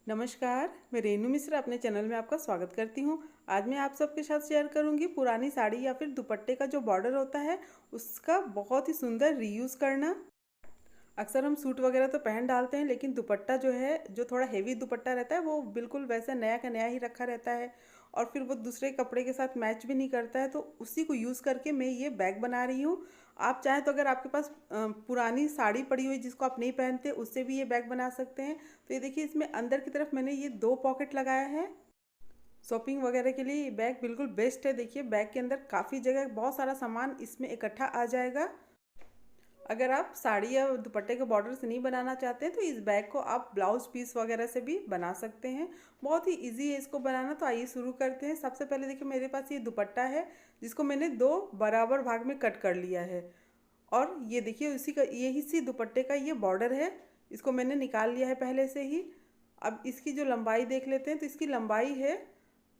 नमस्कार, मैं रेनू मिश्रा अपने चैनल में आपका स्वागत करती हूँ। आज मैं आप सबके साथ शेयर करूँगी पुरानी साड़ी या फिर दुपट्टे का जो बॉर्डर होता है उसका बहुत ही सुंदर रीयूज़ करना। अक्सर हम सूट वगैरह तो पहन डालते हैं, लेकिन दुपट्टा जो है, जो थोड़ा हेवी दुपट्टा रहता है, वो बिल्कुल वैसा नया का नया ही रखा रहता है और फिर वो दूसरे कपड़े के साथ मैच भी नहीं करता है। तो उसी को यूज़ करके मैं ये बैग बना रही हूँ। आप चाहें तो अगर आपके पास पुरानी साड़ी पड़ी हुई जिसको आप नहीं पहनते, उससे भी ये बैग बना सकते हैं। तो ये देखिए, इसमें अंदर की तरफ मैंने ये 2 पॉकेट लगाया है। शॉपिंग वगैरह के लिए ये बैग बिल्कुल बेस्ट है। देखिए, बैग के अंदर काफ़ी जगह, बहुत सारा सामान इसमें इकट्ठा आ जाएगा। अगर आप साड़ी या दुपट्टे के बॉर्डर से नहीं बनाना चाहते हैं तो इस बैग को आप ब्लाउज पीस वगैरह से भी बना सकते हैं। बहुत ही इजी है इसको बनाना। तो आइए शुरू करते हैं। सबसे पहले देखिए, मेरे पास ये दुपट्टा है जिसको मैंने 2 बराबर भाग में कट कर लिया है। और ये देखिए, उसी का यही सी दुपट्टे का ये बॉर्डर है। इसको मैंने निकाल लिया है पहले से ही। अब इसकी जो लंबाई देख लेते हैं, तो इसकी लंबाई है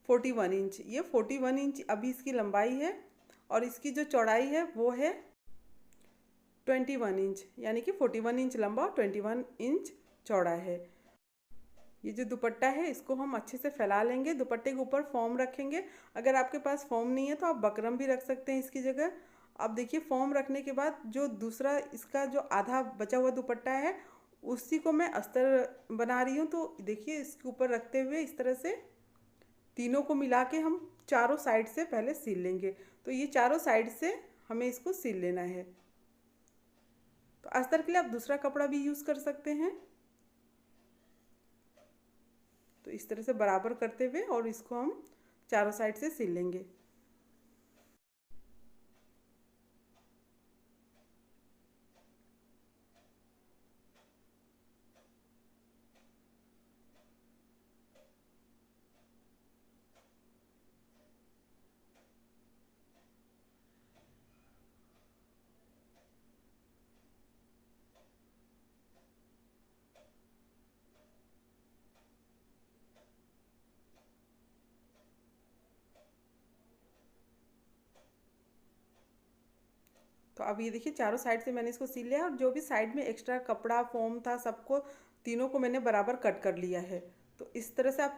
41 इंच। ये 41 इंच अभी इसकी लंबाई है। और इसकी जो चौड़ाई है वो है 21 इंच, यानी कि 41 इंच लंबा और 21 इंच चौड़ा है। ये जो दुपट्टा है इसको हम अच्छे से फैला लेंगे। दुपट्टे के ऊपर फॉर्म रखेंगे। अगर आपके पास फॉर्म नहीं है तो आप बकरम भी रख सकते हैं इसकी जगह। अब देखिए, फॉर्म रखने के बाद जो दूसरा इसका जो आधा बचा हुआ दुपट्टा है, उसी को मैं अस्तर बना रही हूँ। तो देखिए, इसके ऊपर रखते हुए इस तरह से तीनों को मिला के हम चारों साइड से पहले सील लेंगे। तो ये चारों साइड से हमें इसको सील लेना है। तो अस्तर के लिए आप दूसरा कपड़ा भी यूज़ कर सकते हैं। तो इस तरह से बराबर करते हुए और इसको हम चारों साइड से सिल लेंगे। तो अब ये देखिए, चारों साइड से मैंने इसको सिल लिया और जो भी साइड में एक्स्ट्रा कपड़ा फोम था, सबको तीनों को मैंने बराबर कट कर लिया है। तो इस तरह से आप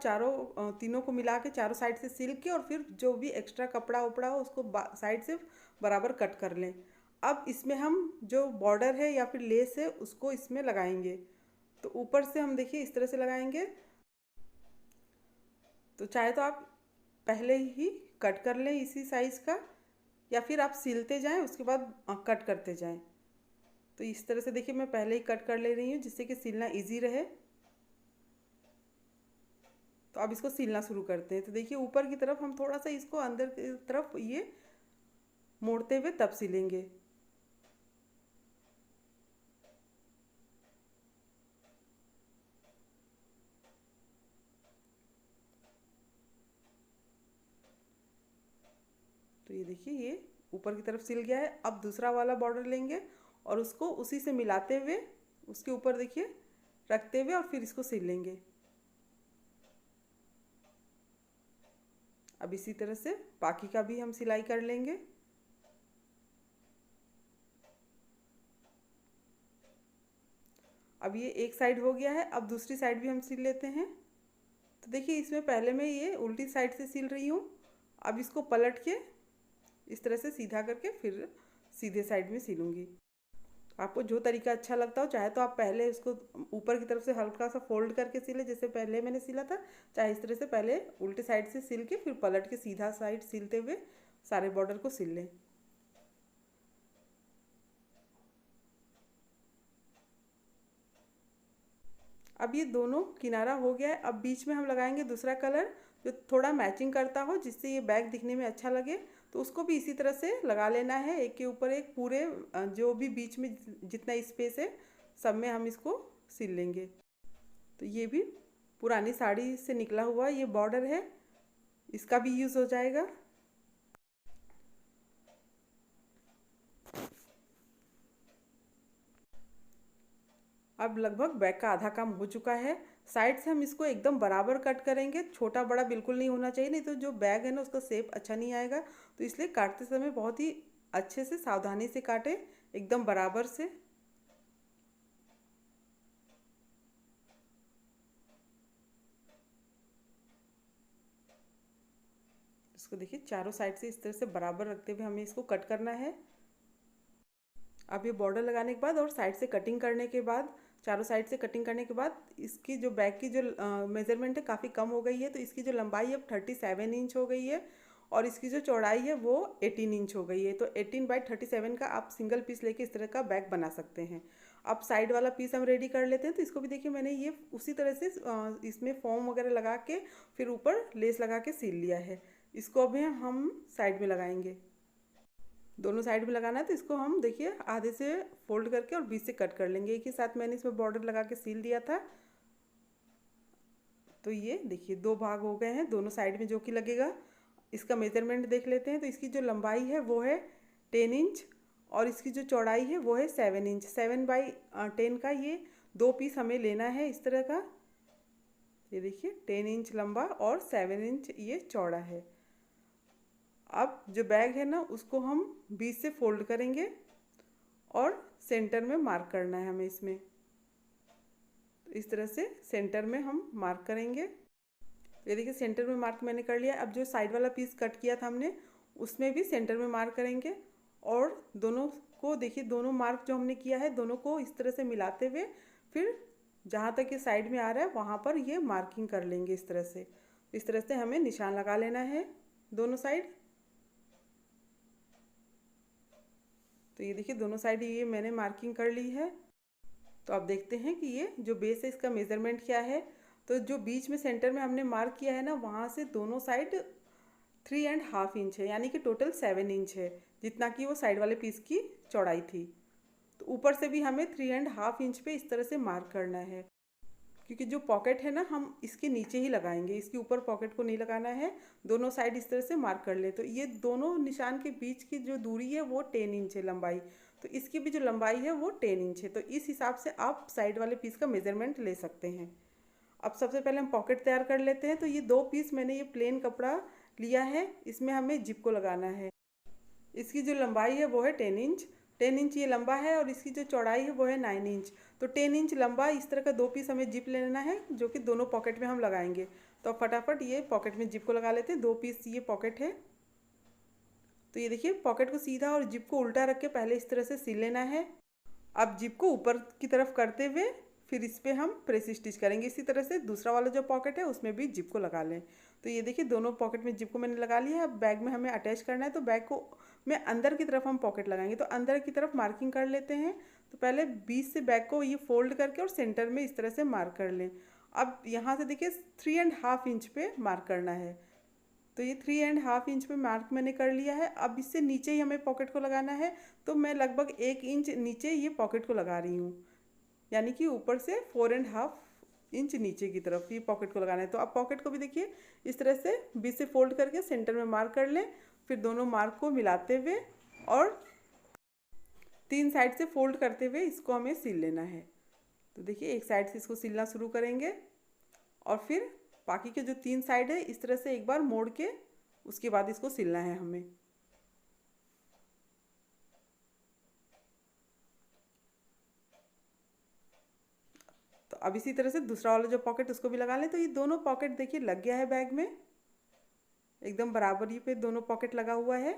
तीनों को मिला के चारों साइड से सिल के और फिर जो भी एक्स्ट्रा कपड़ा उपड़ा हो उसको साइड से बराबर कट कर लें। अब इसमें हम जो बॉर्डर है या फिर लेस है उसको इसमें लगाएंगे। तो ऊपर से हम देखिए इस तरह से लगाएंगे। तो चाहे तो आप पहले ही कट कर लें इसी साइज़ का, या फिर आप सिलते जाएं उसके बाद कट करते जाएं। तो इस तरह से देखिए, मैं पहले ही कट कर ले रही हूँ जिससे कि सिलना इजी रहे। तो अब इसको सिलना शुरू करते हैं। तो देखिए, ऊपर की तरफ हम थोड़ा सा इसको अंदर की तरफ ये मोड़ते हुए तब सिलेंगे। तो ये देखिए, ये ऊपर की तरफ सिल गया है। अब दूसरा वाला बॉर्डर लेंगे और उसको उसी से मिलाते हुए उसके ऊपर देखिए रखते हुए और फिर इसको सिल लेंगे। अब इसी तरह से बाकी का भी हम सिलाई कर लेंगे। अब ये एक साइड हो गया है। अब दूसरी साइड भी हम सिल लेते हैं। तो देखिए, इसमें पहले मैं ये उल्टी साइड से सिल रही हूँ। अब इसको पलट के इस तरह से सीधा करके फिर सीधे साइड में सिलूँगी। आपको जो तरीका अच्छा लगता हो, चाहे तो आप पहले इसको ऊपर की तरफ से हल्का सा फोल्ड करके सिले जैसे पहले मैंने सिला था, चाहे इस तरह से पहले उल्टे साइड से सिल के फिर पलट के सीधा साइड सिलते हुए सारे बॉर्डर को सिल लें। अब ये दोनों किनारा हो गया है। अब बीच में हम लगाएंगे दूसरा कलर जो थोड़ा मैचिंग करता हो, जिससे ये बैग दिखने में अच्छा लगे। तो उसको भी इसी तरह से लगा लेना है, एक के ऊपर एक पूरे जो भी बीच में जितना स्पेस है सब में हम इसको सिल लेंगे। तो ये भी पुरानी साड़ी से निकला हुआ ये बॉर्डर है, इसका भी यूज़ हो जाएगा। अब लगभग बैग का आधा काम हो चुका है। साइड से हम इसको एकदम बराबर कट करेंगे। छोटा बड़ा बिल्कुल नहीं होना चाहिए, नहीं तो जो बैग है ना उसका शेप अच्छा नहीं आएगा। तो इसलिए काटते समय बहुत ही अच्छे से सावधानी से काटें, एकदम बराबर से। इसको देखिए चारों साइड से इस तरह से बराबर रखते हुए हमें इसको कट करना है। अब ये बॉर्डर लगाने के बाद और साइड से कटिंग करने के बाद, चारों साइड से कटिंग करने के बाद इसकी जो बैक की जो मेज़रमेंट है काफ़ी कम हो गई है, तो इसकी जो लंबाई अब 37 इंच हो गई है और इसकी जो चौड़ाई है वो 18 इंच हो गई है। तो 18/37 का आप सिंगल पीस लेके इस तरह का बैग बना सकते हैं। अब साइड वाला पीस हम रेडी कर लेते हैं। तो इसको भी देखिए मैंने ये उसी तरह से इसमें फॉर्म वगैरह लगा के फिर ऊपर लेस लगा के सिल लिया है। इसको अभी हम साइड में लगाएंगे। दोनों साइड में लगाना है, तो इसको हम देखिए आधे से फोल्ड करके और बीच से कट कर लेंगे। एक ही साथ मैंने इसमें बॉर्डर लगा के सील दिया था। तो ये देखिए दो भाग हो गए हैं दोनों साइड में जो कि लगेगा। इसका मेजरमेंट देख लेते हैं। तो इसकी जो लंबाई है वो है 10 इंच और इसकी जो चौड़ाई है वो है 7 इंच। 7/10 का ये दो पीस हमें लेना है इस तरह का। ये देखिए 10 इंच लंबा और 7 इंच ये चौड़ा है। अब जो बैग है ना उसको हम बीच से फोल्ड करेंगे और सेंटर में मार्क करना है हमें इसमें। तो इस तरह से सेंटर में हम मार्क करेंगे। ये देखिए सेंटर में मार्क मैंने कर लिया। अब जो साइड वाला पीस कट किया था हमने उसमें भी सेंटर में मार्क करेंगे और दोनों को देखिए दोनों मार्क जो हमने किया है दोनों को इस तरह से मिलाते हुए फिर जहाँ तक ये साइड में आ रहा है वहाँ पर ये मार्किंग कर लेंगे इस तरह से। इस तरह से हमें निशान लगा लेना है दोनों साइड। तो ये देखिए दोनों साइड ये मैंने मार्किंग कर ली है। तो आप देखते हैं कि ये जो बेस है इसका मेज़रमेंट क्या है। तो जो बीच में सेंटर में हमने मार्क किया है ना वहाँ से दोनों साइड 3.5 इंच है, यानी कि टोटल 7 इंच है जितना कि वो साइड वाले पीस की चौड़ाई थी। तो ऊपर से भी हमें 3.5 इंच पे इस तरह से मार्क करना है, क्योंकि जो पॉकेट है ना हम इसके नीचे ही लगाएंगे, इसके ऊपर पॉकेट को नहीं लगाना है। दोनों साइड इस तरह से मार्क कर ले। तो ये दोनों निशान के बीच की जो दूरी है वो 10 इंच है लंबाई। तो इसकी भी जो लंबाई है वो 10 इंच है। तो इस हिसाब से आप साइड वाले पीस का मेजरमेंट ले सकते हैं। अब सबसे पहले हम पॉकेट तैयार कर लेते हैं। तो ये दो पीस मैंने ये प्लेन कपड़ा लिया है, इसमें हमें जिप को लगाना है। इसकी जो लंबाई है वो है 10 इंच। 10 इंच ये लंबा है और इसकी जो चौड़ाई है वो है 9 इंच। तो 10 इंच लंबा इस तरह का दो पीस हमें जिप लेना है जो कि दोनों पॉकेट में हम लगाएंगे। तो अब फटाफट ये पॉकेट में जिप को लगा लेते हैं। दो पीस ये पॉकेट है। तो ये देखिए पॉकेट को सीधा और जिप को उल्टा रख के पहले इस तरह से सिल लेना है। अब जिप को ऊपर की तरफ करते हुए फिर इस पर हम प्रेस स्टिच करेंगे। इसी तरह से दूसरा वाला जो पॉकेट है उसमें भी जिप को लगा लें। तो ये देखिए दोनों पॉकेट में जिप को मैंने लगा लिया है। अब बैग में हमें अटैच करना है। तो बैग को में अंदर की तरफ हम पॉकेट लगाएंगे। तो अंदर की तरफ मार्किंग कर लेते हैं। तो पहले बीच से बैग को ये फोल्ड करके और सेंटर में इस तरह से मार्क कर लें। अब यहाँ से देखिए 3.5 इंच पे मार्क करना है। तो ये 3.5 इंच पे मार्क मैंने कर लिया है। अब इससे नीचे ही हमें पॉकेट को लगाना है। तो मैं लगभग 1 इंच नीचे ये पॉकेट को लगा रही हूँ, यानी कि ऊपर से 4.5 इंच नीचे की तरफ ये पॉकेट को लगाना है। तो अब पॉकेट को भी देखिए इस तरह से बीच से फोल्ड करके सेंटर में मार्क कर लें। फिर दोनों मार्क को मिलाते हुए और तीन साइड से फोल्ड करते हुए इसको हमें सिल लेना है। तो देखिए एक साइड से इसको सिलना शुरू करेंगे और फिर बाकी के जो तीन साइड है इस तरह से एक बार मोड़ के उसके बाद इसको सिलना है हमें। तो अब इसी तरह से दूसरा वाला जो पॉकेट उसको भी लगा लें। तो ये दोनों पॉकेट देखिए लग गया है बैग में, एकदम बराबरी पे दोनों पॉकेट लगा हुआ है।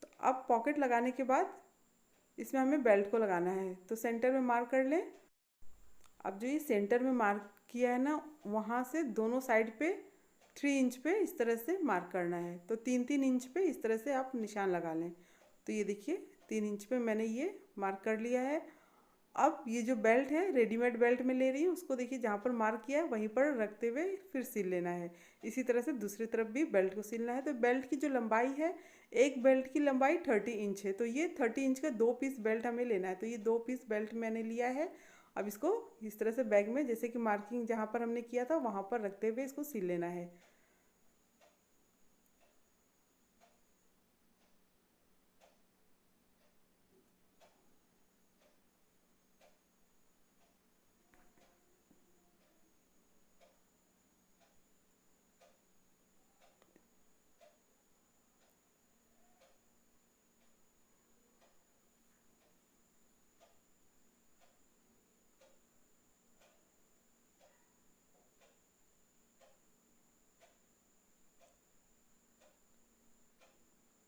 तो अब पॉकेट लगाने के बाद इसमें हमें बेल्ट को लगाना है। तो सेंटर में मार्क कर लें। अब जो ये सेंटर में मार्क किया है ना वहाँ से दोनों साइड पे 3 इंच पे इस तरह से मार्क करना है। तो 3-3 इंच पे इस तरह से आप निशान लगा लें। तो ये देखिए 3 इंच पे मैंने ये मार्क कर लिया है। अब ये जो बेल्ट है रेडीमेड बेल्ट में ले रही हूँ, उसको देखिए जहाँ पर मार्क किया है वहीं पर रखते हुए फिर सिल लेना है। इसी तरह से दूसरी तरफ भी बेल्ट को सिलना है। तो बेल्ट की जो लंबाई है, एक बेल्ट की लंबाई 30 इंच है। तो ये 30 इंच का दो पीस बेल्ट हमें लेना है। तो ये दो पीस बेल्ट मैंने लिया है। अब इसको इस तरह से बैग में जैसे कि मार्किंग जहाँ पर हमने किया था वहाँ पर रखते हुए इसको सिल लेना है।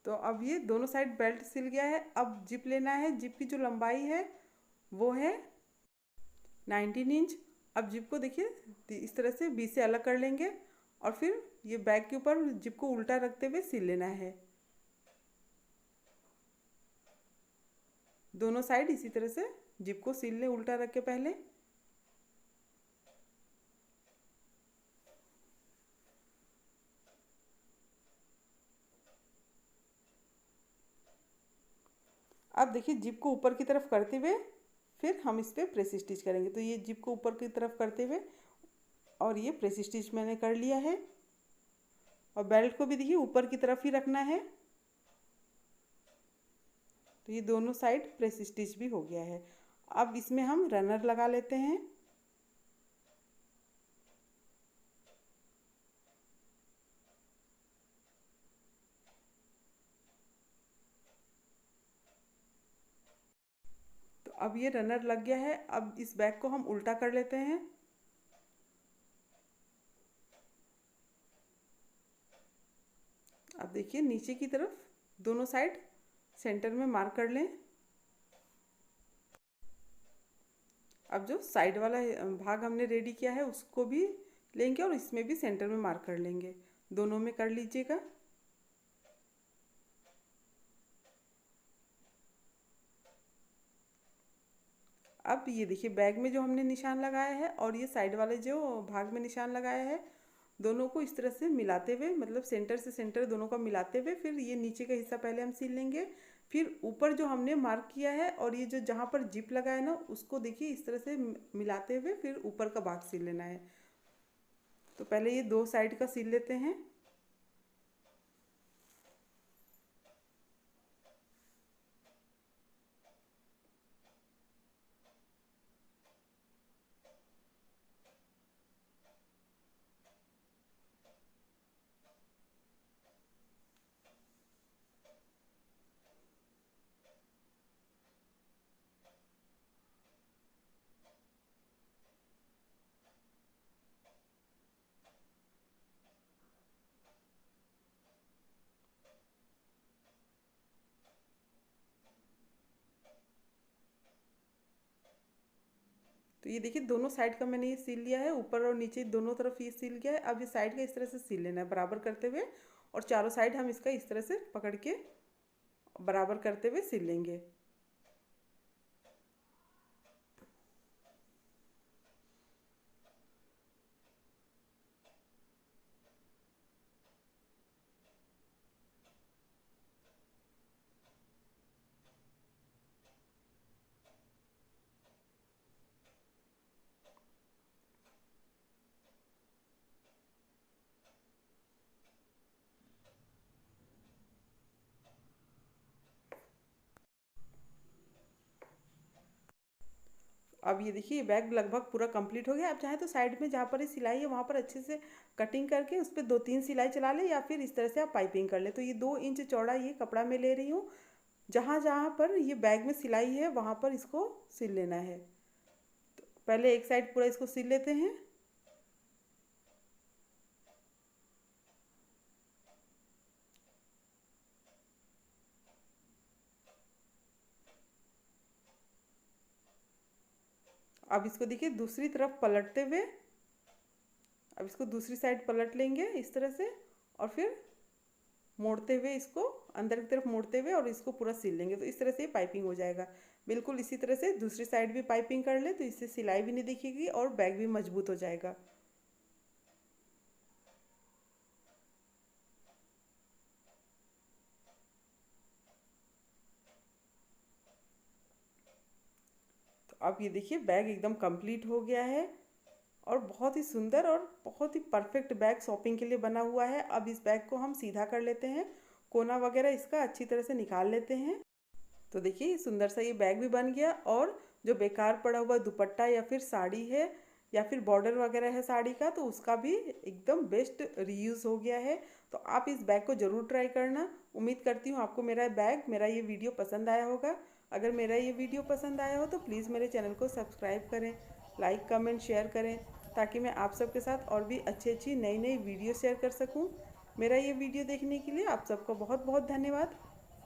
तो अब ये दोनों साइड बेल्ट सिल गया है। अब जिप लेना है। जिप की जो लंबाई है वो है 19 इंच। अब जिप को देखिए इस तरह से बीच से अलग कर लेंगे और फिर ये बैग के ऊपर जिप को उल्टा रखते हुए सिल लेना है। दोनों साइड इसी तरह से जिप को सिल लें उल्टा रख के पहले। अब देखिए जिप को ऊपर की तरफ करते हुए फिर हम इस पर प्रेस स्टिच करेंगे। तो ये जिप को ऊपर की तरफ करते हुए और ये प्रेस स्टिच मैंने कर लिया है। और बेल्ट को भी देखिए ऊपर की तरफ ही रखना है। तो ये दोनों साइड प्रेस स्टिच भी हो गया है। अब इसमें हम रनर लगा लेते हैं। तो अब ये रनर लग गया है। अब इस बैग को हम उल्टा कर लेते हैं। अब देखिए नीचे की तरफ दोनों साइड सेंटर में मार्क कर लें। अब जो साइड वाला भाग हमने रेडी किया है उसको भी लेंगे और इसमें भी सेंटर में मार्क कर लेंगे। दोनों में कर लीजिएगा। अब ये देखिए बैग में जो हमने निशान लगाया है और ये साइड वाले जो भाग में निशान लगाया है दोनों को इस तरह से मिलाते हुए, मतलब सेंटर से सेंटर दोनों का मिलाते हुए फिर ये नीचे का हिस्सा पहले हम सिल लेंगे। फिर ऊपर जो हमने मार्क किया है और ये जो जहाँ पर जिप लगा है ना उसको देखिए इस तरह से मिलाते हुए फिर ऊपर का भाग सिल लेना है। तो पहले ये दो साइड का सिल लेते हैं। तो ये देखिए दोनों साइड का मैंने ये सिल लिया है, ऊपर और नीचे दोनों तरफ ये सिल गया है। अब ये साइड का इस तरह से सिल लेना है बराबर करते हुए और चारों साइड हम इसका इस तरह से पकड़ के बराबर करते हुए सिल लेंगे। अब ये देखिए बैग लगभग पूरा कंप्लीट हो गया। आप चाहे तो साइड में जहाँ पर ये सिलाई है वहाँ पर अच्छे से कटिंग करके उस पर 2-3 सिलाई चला ले या फिर इस तरह से आप पाइपिंग कर ले। तो ये 2 इंच चौड़ा ये कपड़ा मैं ले रही हूँ। जहाँ जहाँ पर ये बैग में सिलाई है वहाँ पर इसको सिल लेना है। तो पहले एक साइड पूरा इसको सिल लेते हैं। अब इसको देखिए दूसरी तरफ पलटते हुए अब इसको दूसरी साइड पलट लेंगे इस तरह से और फिर मोड़ते हुए इसको अंदर की तरफ मोड़ते हुए और इसको पूरा सिल लेंगे। तो इस तरह से पाइपिंग हो जाएगा। बिल्कुल इसी तरह से दूसरी साइड भी पाइपिंग कर ले तो इससे सिलाई भी नहीं दिखेगी और बैग भी मजबूत हो जाएगा। तो अब ये देखिए बैग एकदम कंप्लीट हो गया है और बहुत ही सुंदर और बहुत ही परफेक्ट बैग शॉपिंग के लिए बना हुआ है। अब इस बैग को हम सीधा कर लेते हैं। कोना वगैरह इसका अच्छी तरह से निकाल लेते हैं। तो देखिए ये सुंदर सा ये बैग भी बन गया और जो बेकार पड़ा हुआ दुपट्टा या फिर साड़ी है या फिर बॉर्डर वगैरह है साड़ी का तो उसका भी एकदम बेस्ट रीयूज़ हो गया है। तो आप इस बैग को ज़रूर ट्राई करना। उम्मीद करती हूँ आपको मेरा ये वीडियो पसंद आया होगा। अगर मेरा ये वीडियो पसंद आया हो तो प्लीज़ मेरे चैनल को सब्सक्राइब करें, लाइक कमेंट शेयर करें ताकि मैं आप सबके साथ और भी अच्छी अच्छी नई नई वीडियो शेयर कर सकूँ। मेरा ये वीडियो देखने के लिए आप सबको बहुत बहुत धन्यवाद।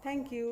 Thank you.